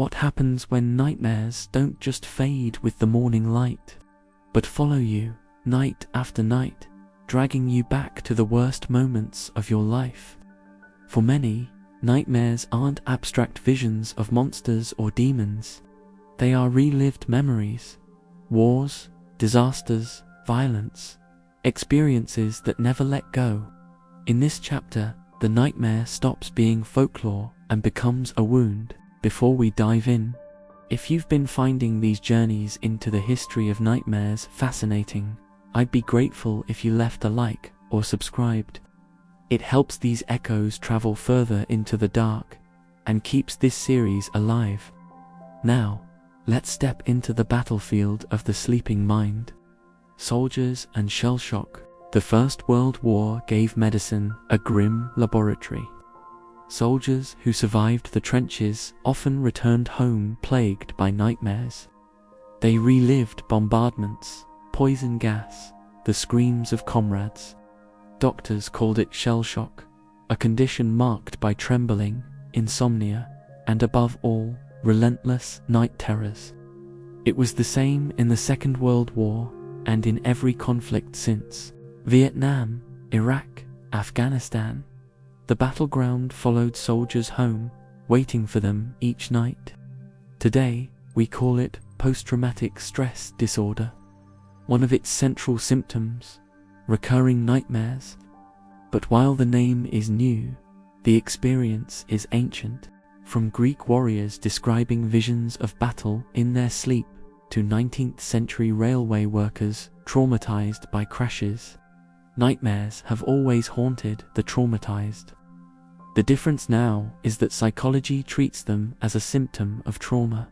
What happens when nightmares don't just fade with the morning light, but follow you night after night, dragging you back to the worst moments of your life? For many, nightmares aren't abstract visions of monsters or demons. They are relived memories, wars, disasters, violence, experiences that never let go. In this chapter, the nightmare stops being folklore and becomes a wound. Before we dive in, if you've been finding these journeys into the history of nightmares fascinating, I'd be grateful if you left a like or subscribed. It helps these echoes travel further into the dark and keeps this series alive. Now, let's step into the battlefield of the sleeping mind. Soldiers and shell shock. The First World War gave medicine a grim laboratory. Soldiers who survived the trenches often returned home plagued by nightmares. They relived bombardments, poison gas, the screams of comrades. Doctors called it shell shock, a condition marked by trembling, insomnia, and above all, relentless night terrors. It was the same in the Second World War and in every conflict since. Vietnam, Iraq, Afghanistan. The battleground followed soldiers home, waiting for them each night. Today, we call it post-traumatic stress disorder. One of its central symptoms, recurring nightmares. But while the name is new, the experience is ancient. From Greek warriors describing visions of battle in their sleep to 19th century railway workers traumatized by crashes, nightmares have always haunted the traumatized. The difference now is that psychology treats them as a symptom of trauma,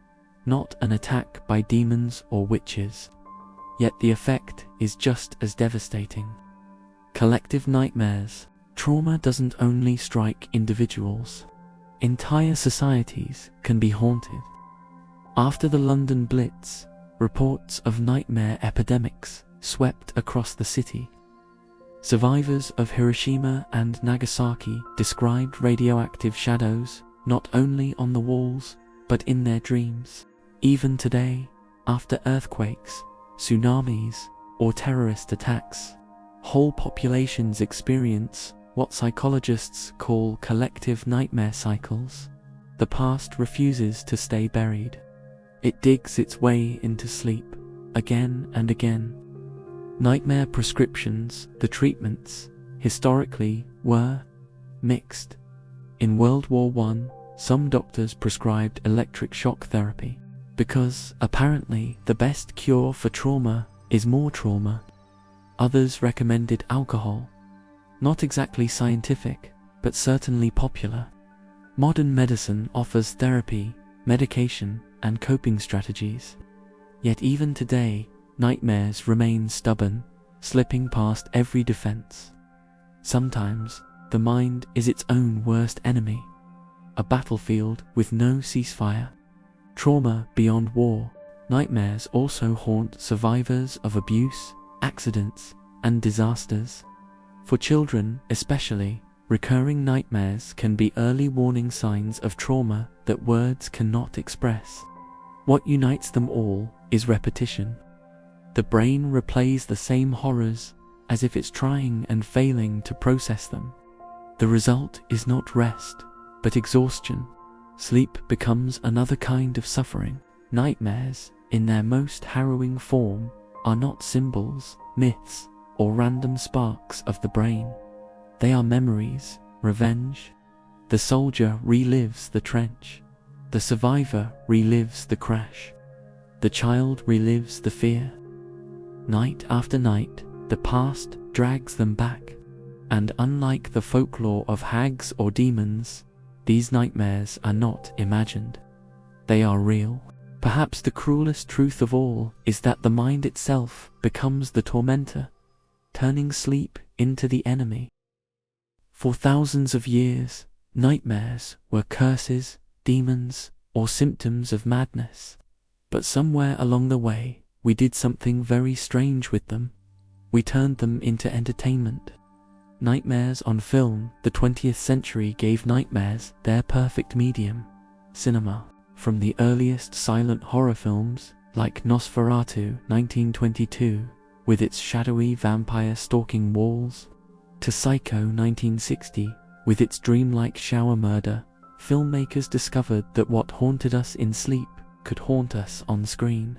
not an attack by demons or witches. Yet the effect is just as devastating. Collective nightmares. Trauma doesn't only strike individuals. Entire societies can be haunted. After the London Blitz, reports of nightmare epidemics swept across the city. Survivors of Hiroshima and Nagasaki described radioactive shadows not only on the walls, but in their dreams. Even today, after earthquakes, tsunamis, or terrorist attacks, whole populations experience what psychologists call collective nightmare cycles. The past refuses to stay buried. It digs its way into sleep, again and again. Nightmare prescriptions, the treatments, historically, were mixed. In World War I, some doctors prescribed electric shock therapy, because apparently the best cure for trauma is more trauma. Others recommended alcohol. Not exactly scientific, but certainly popular. Modern medicine offers therapy, medication, and coping strategies. Yet even today, nightmares remain stubborn, slipping past every defense. Sometimes, the mind is its own worst enemy, a battlefield with no ceasefire. Trauma beyond war. Nightmares also haunt survivors of abuse, accidents, and disasters. For children especially, recurring nightmares can be early warning signs of trauma that words cannot express. What unites them all is repetition. The brain replays the same horrors as if it's trying and failing to process them. The result is not rest, but exhaustion. Sleep becomes another kind of suffering. Nightmares, in their most harrowing form, are not symbols, myths, or random sparks of the brain. They are memories, revenge. The soldier relives the trench. The survivor relives the crash. The child relives the fear. Night after night, the past drags them back. And unlike the folklore of hags or demons, these nightmares are not imagined. They are real. Perhaps the cruelest truth of all is that the mind itself becomes the tormentor, turning sleep into the enemy. For thousands of years, nightmares were curses, demons, or symptoms of madness. But somewhere along the way, we did something very strange with them. We turned them into entertainment. Nightmares on film. The 20th century gave nightmares their perfect medium: cinema. From the earliest silent horror films, like Nosferatu 1922, with its shadowy vampire stalking walls, to Psycho 1960, with its dreamlike shower murder, filmmakers discovered that what haunted us in sleep could haunt us on screen.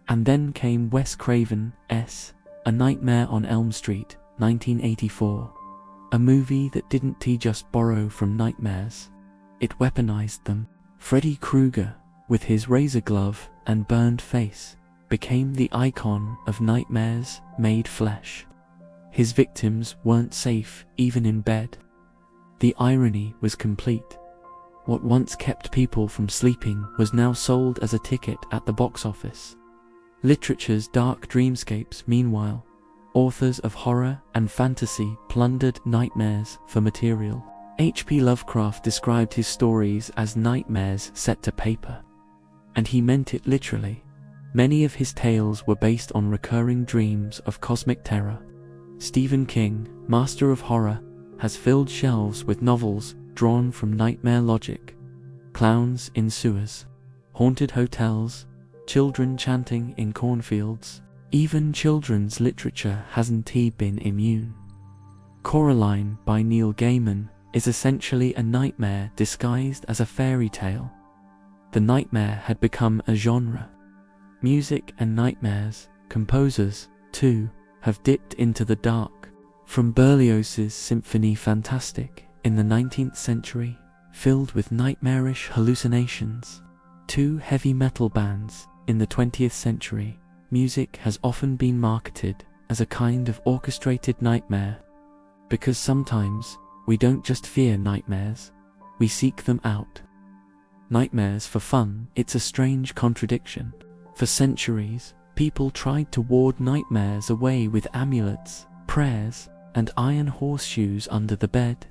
And then came Wes Craven's A Nightmare on Elm Street 1984, a movie that didn't just borrow from nightmares, it weaponized them. Freddy Krueger, with his razor glove and burned face, became the icon of nightmares made flesh. His victims weren't safe even in bed. The irony was complete. What once kept people from sleeping was now sold as a ticket at the box office. Literature's dark dreamscapes, meanwhile, authors of horror and fantasy plundered nightmares for material. H.P. Lovecraft described his stories as nightmares set to paper, and he meant it literally. Many of his tales were based on recurring dreams of cosmic terror. Stephen King, master of horror, has filled shelves with novels drawn from nightmare logic. Clowns in sewers, haunted hotels, children chanting in cornfields. Even children's literature hasn't been immune. Coraline by Neil Gaiman is essentially a nightmare disguised as a fairy tale. The nightmare had become a genre. Music and nightmares, composers, too, have dipped into the dark. From Berlioz's Symphonie Fantastique in the 19th century, filled with nightmarish hallucinations, to heavy metal bands in the 20th century, music has often been marketed as a kind of orchestrated nightmare. Because sometimes, we don't just fear nightmares, we seek them out. Nightmares for fun, it's a strange contradiction. For centuries, people tried to ward nightmares away with amulets, prayers, and iron horseshoes under the bed.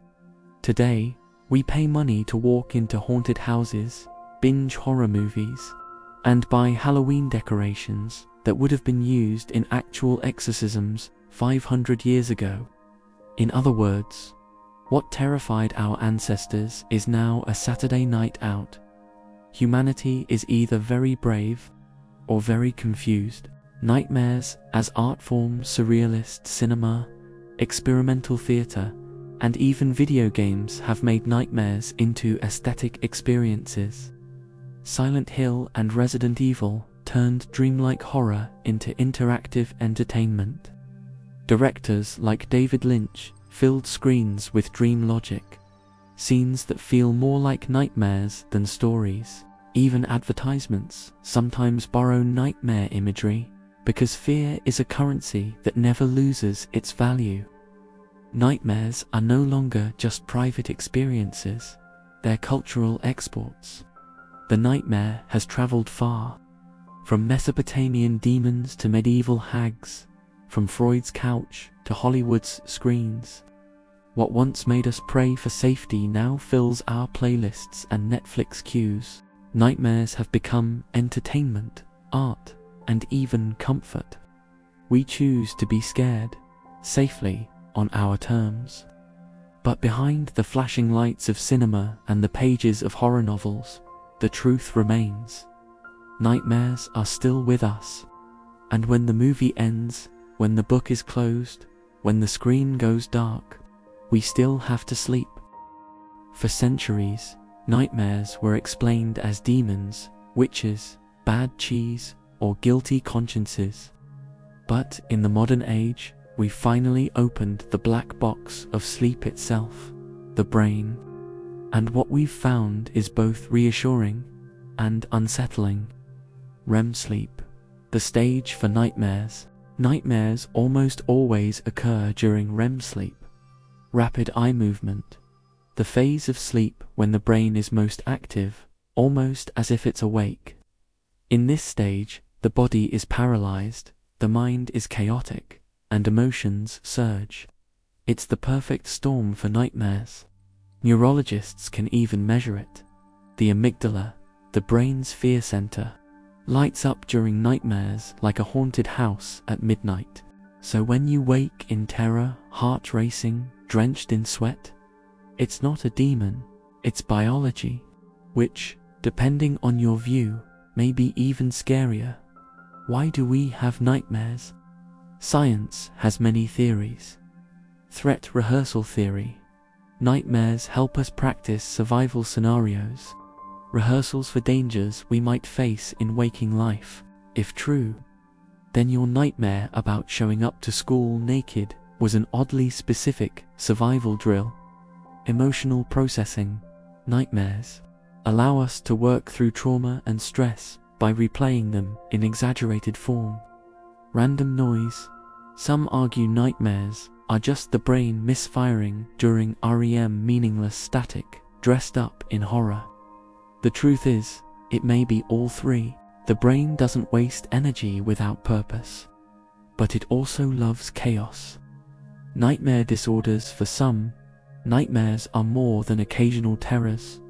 Today, we pay money to walk into haunted houses, binge horror movies, and buy Halloween decorations that would have been used in actual exorcisms 500 years ago. In other words, what terrified our ancestors is now a Saturday night out. Humanity is either very brave or very confused. Nightmares as art form, surrealist cinema, experimental theatre, and even video games have made nightmares into aesthetic experiences. Silent Hill and Resident Evil turned dreamlike horror into interactive entertainment. Directors like David Lynch filled screens with dream logic, scenes that feel more like nightmares than stories. Even advertisements sometimes borrow nightmare imagery, because fear is a currency that never loses its value. Nightmares are no longer just private experiences, they're cultural exports. The nightmare has traveled far, from Mesopotamian demons to medieval hags, from Freud's couch to Hollywood's screens. What once made us pray for safety now fills our playlists and Netflix queues. Nightmares have become entertainment, art, and even comfort. We choose to be scared, safely, on our terms. But behind the flashing lights of cinema and the pages of horror novels, the truth remains. Nightmares are still with us. And when the movie ends, when the book is closed, when the screen goes dark, we still have to sleep. For centuries, nightmares were explained as demons, witches, bad cheese, or guilty consciences. But in the modern age, we finally opened the black box of sleep itself, the brain. And what we've found is both reassuring and unsettling. REM sleep, the stage for nightmares. Nightmares almost always occur during REM sleep. Rapid eye movement, the phase of sleep when the brain is most active, almost as if it's awake. In this stage, the body is paralyzed, the mind is chaotic, and emotions surge. It's the perfect storm for nightmares. Neurologists can even measure it. The amygdala, the brain's fear center, lights up during nightmares like a haunted house at midnight. So when you wake in terror, heart racing, drenched in sweat, it's not a demon, it's biology, which, depending on your view, may be even scarier. Why do we have nightmares? Science has many theories. Threat rehearsal theory. Nightmares help us practice survival scenarios, rehearsals for dangers we might face in waking life. If true, then your nightmare about showing up to school naked was an oddly specific survival drill. Emotional processing. Nightmares allow us to work through trauma and stress by replaying them in exaggerated form. Random noise. Some argue nightmares are just the brain misfiring during REM, meaningless static, dressed up in horror. The truth is, it may be all three. The brain doesn't waste energy without purpose, but it also loves chaos. Nightmare disorders. For some, nightmares are more than occasional terrors.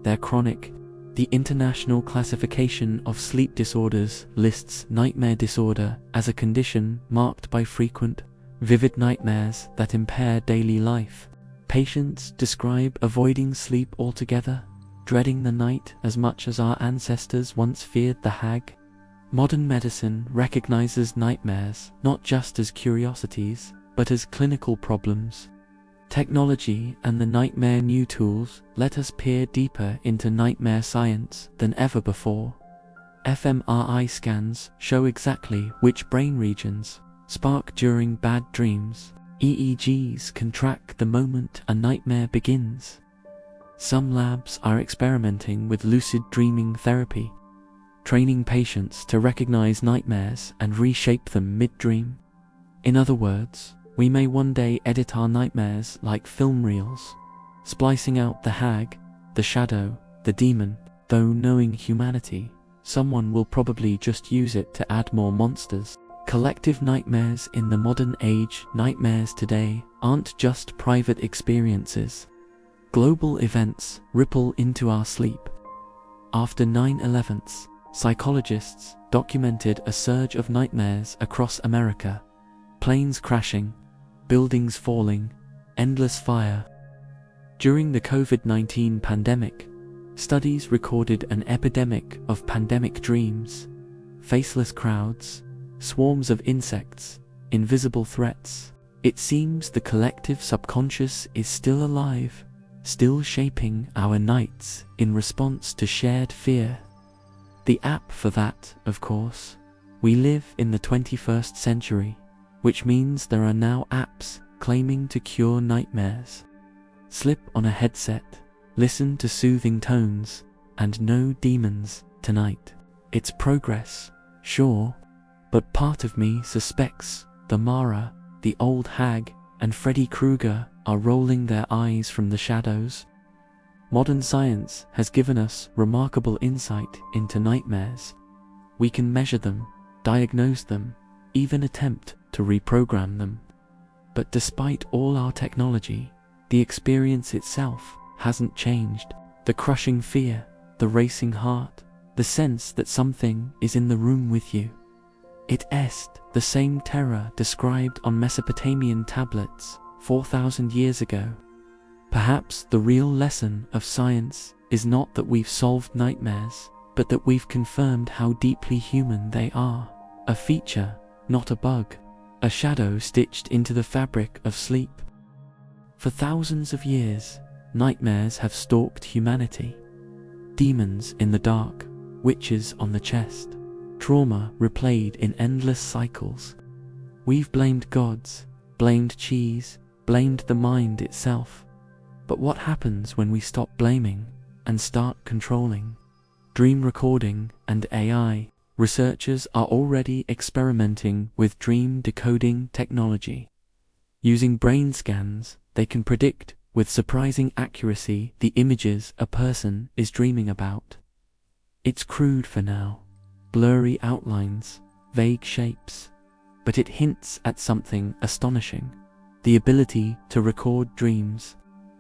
They're chronic. The International Classification of Sleep Disorders lists nightmare disorder as a condition marked by frequent, vivid nightmares that impair daily life. Patients describe avoiding sleep altogether, dreading the night as much as our ancestors once feared the hag. Modern medicine recognizes nightmares not just as curiosities, but as clinical problems. Technology and the nightmare new tools let us peer deeper into nightmare science than ever before. fMRI scans show exactly which brain regions spark during bad dreams. EEGs can track the moment a nightmare begins. Some labs are experimenting with lucid dreaming therapy, training patients to recognize nightmares and reshape them mid-dream. In other words, we may one day edit our nightmares like film reels, splicing out the hag, the shadow, the demon. Though knowing humanity, someone will probably just use it to add more monsters. Collective nightmares in the modern age. Nightmares today aren't just private experiences. Global events ripple into our sleep. After 9/11, psychologists documented a surge of nightmares across America. Planes crashing, buildings falling, endless fire. During the COVID-19 pandemic, studies recorded an epidemic of pandemic dreams, faceless crowds, swarms of insects, invisible threats. It seems the collective subconscious is still alive, still shaping our nights in response to shared fear. The app for that, of course. We live in the 21st century, which means there are now apps claiming to cure nightmares. Slip on a headset, listen to soothing tones, and no demons tonight. It's progress, sure, but part of me suspects the Mara, the old hag, and Freddy Krueger are rolling their eyes from the shadows. Modern science has given us remarkable insight into nightmares. We can measure them, diagnose them, even attempt to reprogram them. But despite all our technology, the experience itself hasn't changed. The crushing fear, the racing heart, the sense that something is in the room with you. It is the same terror described on Mesopotamian tablets 4,000 years ago. Perhaps the real lesson of science is not that we've solved nightmares, but that we've confirmed how deeply human they are. A feature, not a bug. A shadow stitched into the fabric of sleep. For thousands of years, nightmares have stalked humanity. Demons in the dark, witches on the chest, trauma replayed in endless cycles. We've blamed gods, blamed cheese, blamed the mind itself. But what happens when we stop blaming and start controlling? Dream recording and AI. Researchers are already experimenting with dream decoding technology. Using brain scans, they can predict with surprising accuracy the images a person is dreaming about. It's crude for now, blurry outlines, vague shapes, but it hints at something astonishing: the ability to record dreams.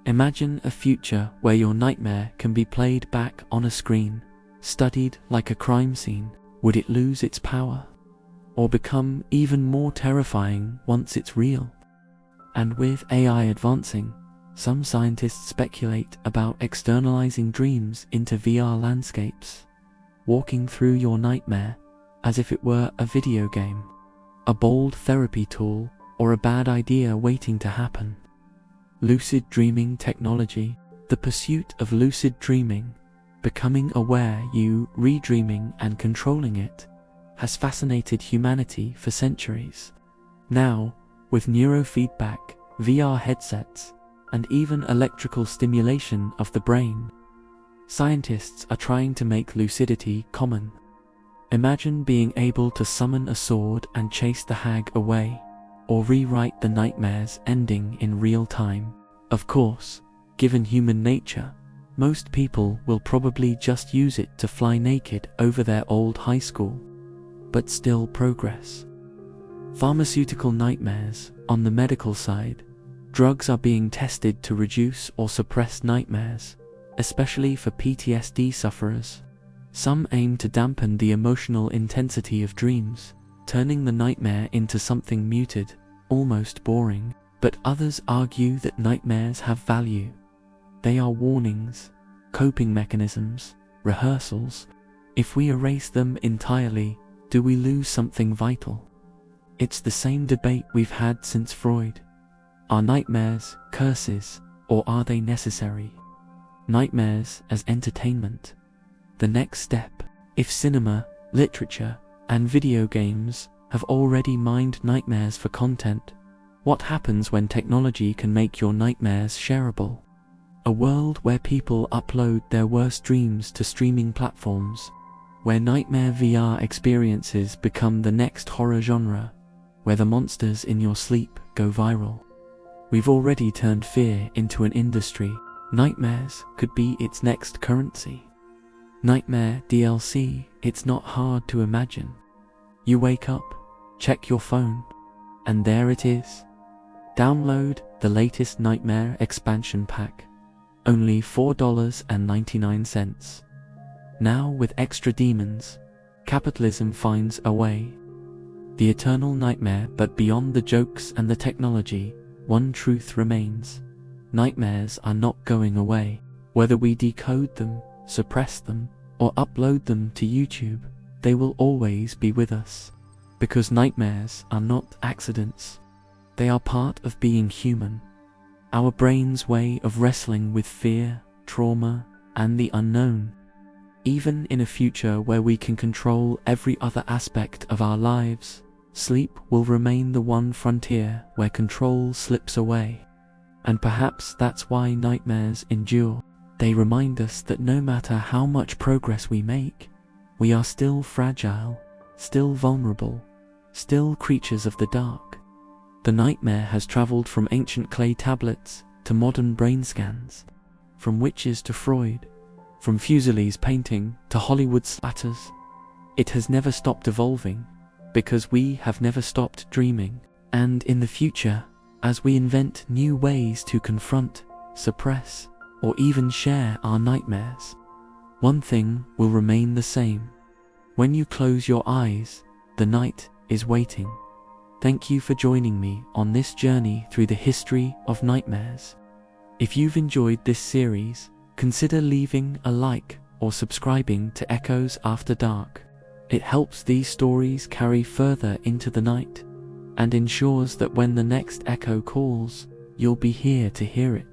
Imagine a future where your nightmare can be played back on a screen, studied like a crime scene. Would it lose its power, or become even more terrifying once it's real? And with AI advancing, Some scientists speculate about externalizing dreams into VR landscapes, walking through your nightmare as if it were a video game, a bold therapy tool, or a bad idea waiting to happen. Lucid dreaming technology, the pursuit of lucid dreaming, becoming aware you, redreaming and controlling it, has fascinated humanity for centuries. Now, with neurofeedback, VR headsets, and even electrical stimulation of the brain, scientists are trying to make lucidity common. Imagine being able to summon a sword and chase the hag away, or rewrite the nightmare's ending in real time. Of course, given human nature, most people will probably just use it to fly naked over their old high school, but still progress. Pharmaceutical nightmares. On the medical side, drugs are being tested to reduce or suppress nightmares, especially for PTSD sufferers. Some aim to dampen the emotional intensity of dreams, turning the nightmare into something muted, almost boring. But others argue that nightmares have value. They are warnings, coping mechanisms, rehearsals. If we erase them entirely, do we lose something vital? It's the same debate we've had since Freud. Are nightmares curses, or are they necessary? Nightmares as entertainment. The next step. If cinema, literature, and video games have already mined nightmares for content, what happens when technology can make your nightmares shareable? A world where people upload their worst dreams to streaming platforms, where nightmare VR experiences become the next horror genre, where the monsters in your sleep go viral. We've already turned fear into an industry. Nightmares could be its next currency. Nightmare DLC, it's not hard to imagine. You wake up, check your phone, and there it is. Download the latest Nightmare expansion pack. Only $4.99. Now with extra demons, capitalism finds a way. The eternal nightmare, but beyond the jokes and the technology, one truth remains. Nightmares are not going away. Whether we decode them, suppress them, or upload them to YouTube, they will always be with us. Because nightmares are not accidents. They are part of being human. Our brain's way of wrestling with fear, trauma, and the unknown. Even in a future where we can control every other aspect of our lives, sleep will remain the one frontier where control slips away. And perhaps that's why nightmares endure. They remind us that no matter how much progress we make, we are still fragile, still vulnerable, still creatures of the dark. The nightmare has traveled from ancient clay tablets to modern brain scans, from witches to Freud, from Fuseli's painting to Hollywood's splatters. It has never stopped evolving, because we have never stopped dreaming. And in the future, as we invent new ways to confront, suppress, or even share our nightmares, one thing will remain the same. When you close your eyes, the night is waiting. Thank you for joining me on this journey through the history of nightmares. If you've enjoyed this series, consider leaving a like or subscribing to Echoes After Dark. It helps these stories carry further into the night, and ensures that when the next echo calls, you'll be here to hear it.